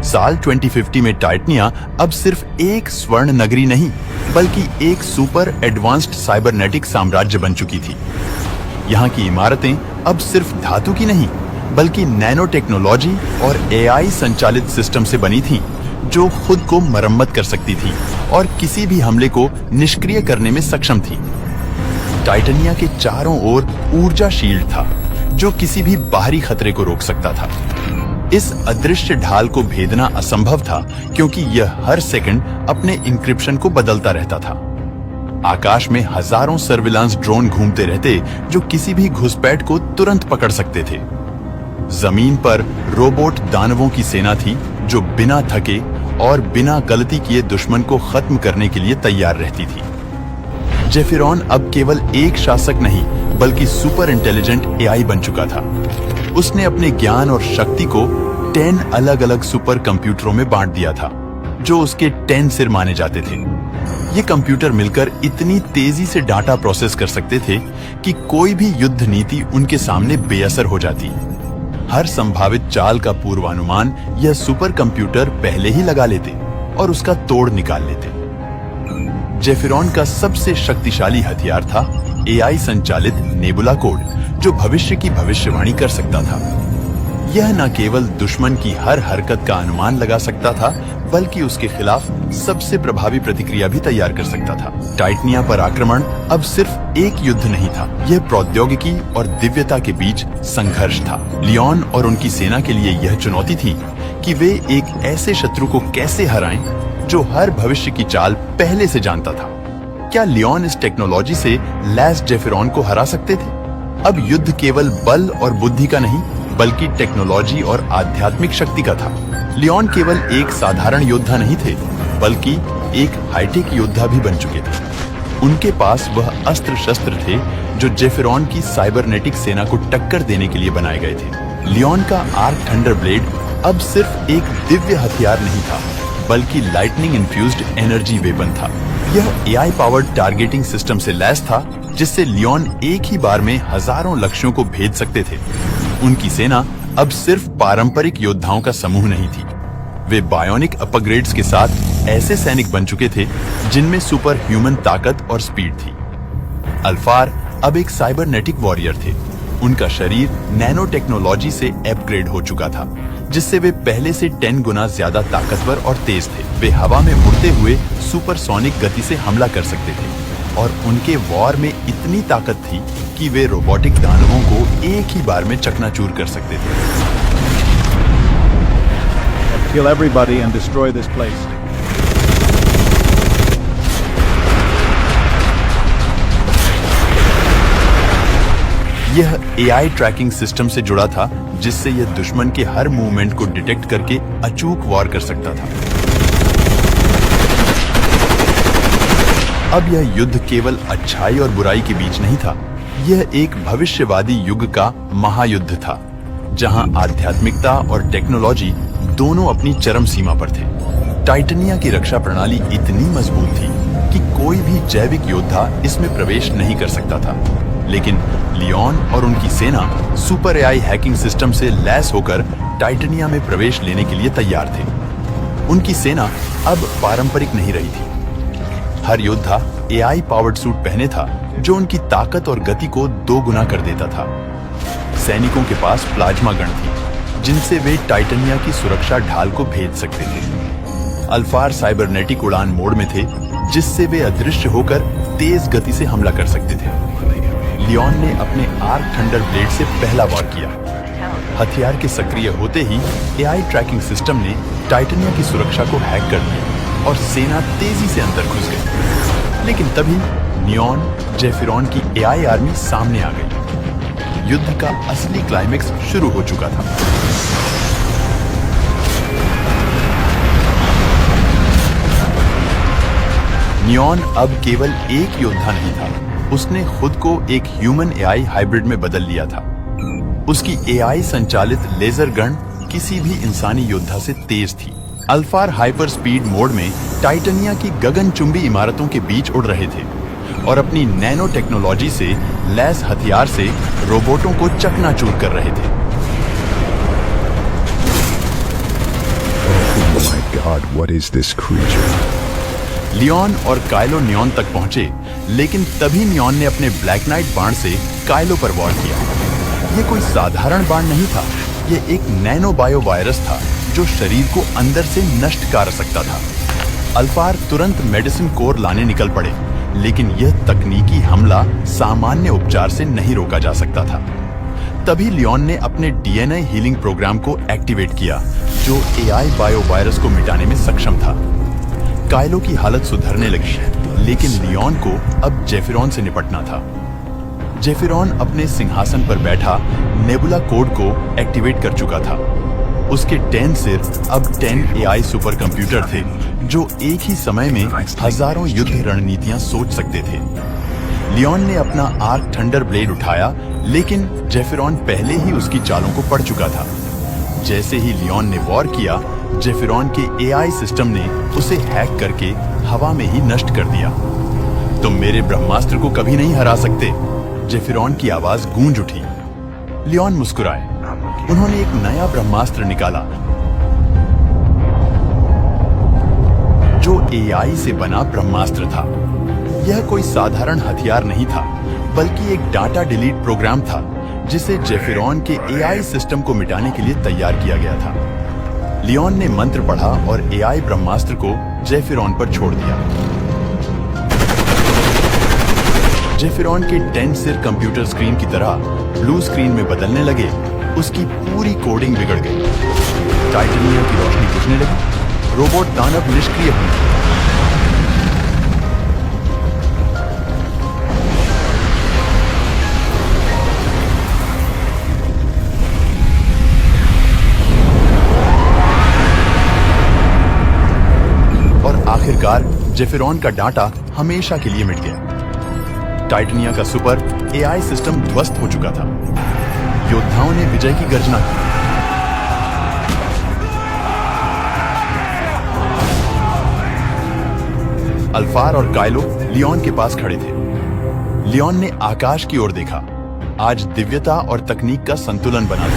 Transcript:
साल 2050 में टाइटनिया अब सिर्फ एक स्वर्ण नगरी नहीं बल्कि एक सुपर एडवांस्ड साइबरनेटिक साम्राज्य बन चुकी थी। यहाँ की इमारतें अब सिर्फ धातु की नहीं बल्कि नैनो टेक्नोलॉजी और एआई संचालित सिस्टम से बनी थी, जो खुद को मरम्मत कर सकती थी और किसी भी हमले को निष्क्रिय करने में सक्षम थी। टाइटनिया के चारों ओर ऊर्जा शील्ड था जो किसी भी बाहरी खतरे को रोक सकता था। इस अदृश्य ढाल को भेदना असंभव था क्योंकि यह हर सेकंड अपने इंक्रिप्शन को बदलता रहता था। आकाश में हजारों सर्विलांस ड्रोन घूमते रहते जो किसी भी घुसपैठ को तुरंत पकड़ सकते थे। जमीन पर रोबोट दानवों की सेना थी जो बिना थके और बिना गलती किए दुश्मन को खत्म करने के लिए तैयार रहती थी। जेफिरॉन अब केवल एक शासक नहीं बल्कि सुपर इंटेलिजेंट एआई बन चुका था। उसने अपने ज्ञान और शक्ति को 10 अलग अलग सुपर कंप्यूटरों में बांट दिया था जो उसके 10 सिर माने जाते थे। ये कंप्यूटर मिलकर इतनी तेजी से डाटा प्रोसेस कर सकते थे कि कोई भी युद्ध नीति उनके सामने बेअसर हो जाती। हर संभावित चाल का पूर्वानुमान यह सुपर कंप्यूटर पहले ही लगा लेते और उसका तोड़ निकाल लेते। जेफिरॉन का सबसे शक्तिशाली हथियार था एआई संचालित नेबुला कोड, जो भविष्य की भविष्यवाणी कर सकता था। यह न केवल दुश्मन की हर हरकत का अनुमान लगा सकता था बल्कि उसके खिलाफ सबसे प्रभावी प्रतिक्रिया भी तैयार कर सकता था। टाइटनिया पर आक्रमण अब सिर्फ एक युद्ध नहीं था, यह प्रौद्योगिकी और दिव्यता के बीच संघर्ष था। लियोन और उनकी सेना के लिए यह चुनौती थी कि वे एक ऐसे शत्रु को कैसे हराएं जो हर भविष्य की चाल पहले से जानता था। क्या लियोन इस टेक्नोलॉजी से लैस जेफिरॉन को हरा सकते थे? अब युद्ध केवल बल और बुद्धि का नहीं बल्कि टेक्नोलॉजी और आध्यात्मिक शक्ति का था। लियोन केवल एक साधारण योद्धा नहीं थे बल्कि एक हाईटेक योद्धा भी बन चुके थे। उनके पास वह अस्त्र शस्त्र थे जो जेफिरॉन की साइबरनेटिक सेना को टक्कर देने के लिए बनाए गए थे। लियोन का आर्क थंडर ब्लेड अब सिर्फ एक दिव्य हथियार नहीं था बल्कि लाइटनिंग इन्फ्यूज्ड एनर्जी वेपन था। यह एआई पावर्ड टारगेटिंग सिस्टम से लैस था जिससे लियोन एक ही बार में हजारों लक्ष्यों को भेद सकते थे। उनकी सेना अब सिर्फ पारंपरिक योद्धाओं का समूह नहीं थी, वे बायोनिक अपग्रेड्स के साथ ऐसे सैनिक बन चुके थे जिनमें सुपर ह्यूमन ताकत और स्पीड थी। अल्फार अब एक साइबरनेटिक वॉरियर थे। उनका शरीर नैनो टेक्नोलॉजी से अपग्रेड हो चुका था जिससे वे पहले से 10 गुना ज्यादा ताकतवर और तेज थे। वे हवा में उड़ते हुए सुपरसोनिक गति से हमला कर सकते थे और उनके वॉर में इतनी ताकत थी कि वे रोबोटिक दानवों को एक ही बार में चकनाचूर कर सकते थे। Kill everybody and destroy this place. यह एआई ट्रैकिंग सिस्टम से जुड़ा था जिससे यह दुश्मन के हर मूवमेंट को डिटेक्ट करके अचूक वॉर कर सकता था। अब यह युद्ध केवल अच्छाई और बुराई के बीच नहीं था, यह एक भविष्यवादी युग का महायुद्ध था जहां आध्यात्मिकता और टेक्नोलॉजी दोनों अपनी चरम सीमा पर थे। टाइटनिया की रक्षा प्रणाली इतनी मजबूत थी कि कोई भी जैविक योद्धा इसमें प्रवेश नहीं कर सकता था, लेकिन लियोन और उनकी सेना सुपर एआई हैकिंग सिस्टम से लैस होकर टाइटनिया में प्रवेश लेने के लिए तैयार थे। उनकी सेना अब पारंपरिक नहीं रही थी। हर योद्धा एआई पावर्ड सूट पहने था जो उनकी ताकत और गति को 2 गुना कर देता था। सैनिकों के पास प्लाज्मा गन थी जिनसे वे टाइटनिया की सुरक्षा ढाल को भेद सकते थे। अल्फार साइबरनेटिक उड़ान मोड में थे जिससे वे अदृश्य होकर तेज गति से हमला कर सकते थे। लियोन ने अपने आर्क थंडर ब्लेड से पहला वार किया। हथियार के सक्रिय होते ही एआई ट्रैकिंग सिस्टम ने टाइटनिया की सुरक्षा को हैक कर दिया और सेना तेजी से अंदर घुस गई। लेकिन तभी लियोन जेफिरॉन की एआई आर्मी सामने आ गई। युद्ध का असली क्लाइमेक्स शुरू हो चुका था। लियोन अब केवल एक योद्धा नहीं था, उसने खुद को एक ह्यूमन एआई हाइब्रिड में बदल लिया था। उसकी एआई संचालित लेजर गन किसी भी इंसानी योद्धा से तेज थी। अल्फार हाइपर स्पीड मोड में टाइटनिया की गगनचुंबी इमारतों के बीच उड़ रहे थे और अपनी नैनो टेक्नोलॉजी से लैस हथियार से रोबोटों को चकनाचूर कर रहे थे। God, what is this creature? Leon और काइलो नियॉन तक पहुंचे, लेकिन तभी नियॉन ने अपने ब्लैक नाइट बाण से काइलो पर वार किया। ये कोई साधारण बाण नहीं था, ये एक नैनो बायो वायरस था जो शरीर को अंदर से नष्ट कर सकता था। अल्फार तुरंत मेडिसिन कोर लाने निकल पड़े, लेकिन यह तकनीकी हमला सामान्य उपचार से नहीं रोका जा सकता था। तभी लियोन ने अपने डीएनए हीलिंग प्रोग्राम को एक्टिवेट किया, जो एआई बायो वायरस को मिटाने में सक्षम था। काइलो की हालत सुधरने लगी, लेकिन लियोन को अब जेफिरॉन से निपटना था। जेफिरॉन अपने सिंहासन पर बैठा नेबुला कोड को एक्टिवेट कर चुका था। उसके 10 सिर अब 10 एआई सुपर कंप्यूटर थे, जो एक ही समय में हजारों युद्ध रणनीतियां सोच सकते थे। लियोन ने अपना आर्क थंडर ब्लेड उठाया, लेकिन जेफिरॉन पहले ही उसकी चालों को पढ़ चुका था। जैसे ही लियोन ने वॉर किया, जेफिरॉन के एआई सिस्टम ने उसे हैक करके हवा में ही नष्ट कर दिया। तुम मेरे ब्रह्मास्त्र को कभी नहीं हरा सकते, जेफिरॉन की आवाज गूंज उठी। लियोन मुस्कुराए। उन्होंने एक नया ब्रह्मास्त्र निकाला, जो एआई से बना ब्रह्मास्त्र था। यह कोई साधारण हथियार नहीं था, बल्कि एक डाटा डिलीट प्रोग्राम था, जिसे जेफिरॉन के एआई सिस्टम को मिटाने के लिए तैयार किया गया था। लियोन ने मंत्र पढ़ा और एआई ब्रह्मास्त्र को जेफिरॉन पर छोड़ दिया। जेफिरॉन के 10 सिर कंप्यूटर स्क्रीन की तरह ब्लू स्क्रीन में बदलने लगे। उसकी पूरी कोडिंग बिगड़ गई। टाइटेनियम की रोशनी बुझने लगी। रोबोट दानव निष्क्रिय हुए। और आखिरकार जेफिरॉन का डाटा हमेशा के लिए मिट गया। टाइटेनिया का सुपर एआई सिस्टम ध्वस्त हो चुका था। योद्धाओं ने विजय की गर्जना की। अल्फार और काइलो लियोन के पास खड़े थे। लियोन ने आकाश की ओर देखा। आज दिव्यता और तकनीक का संतुलन बना था।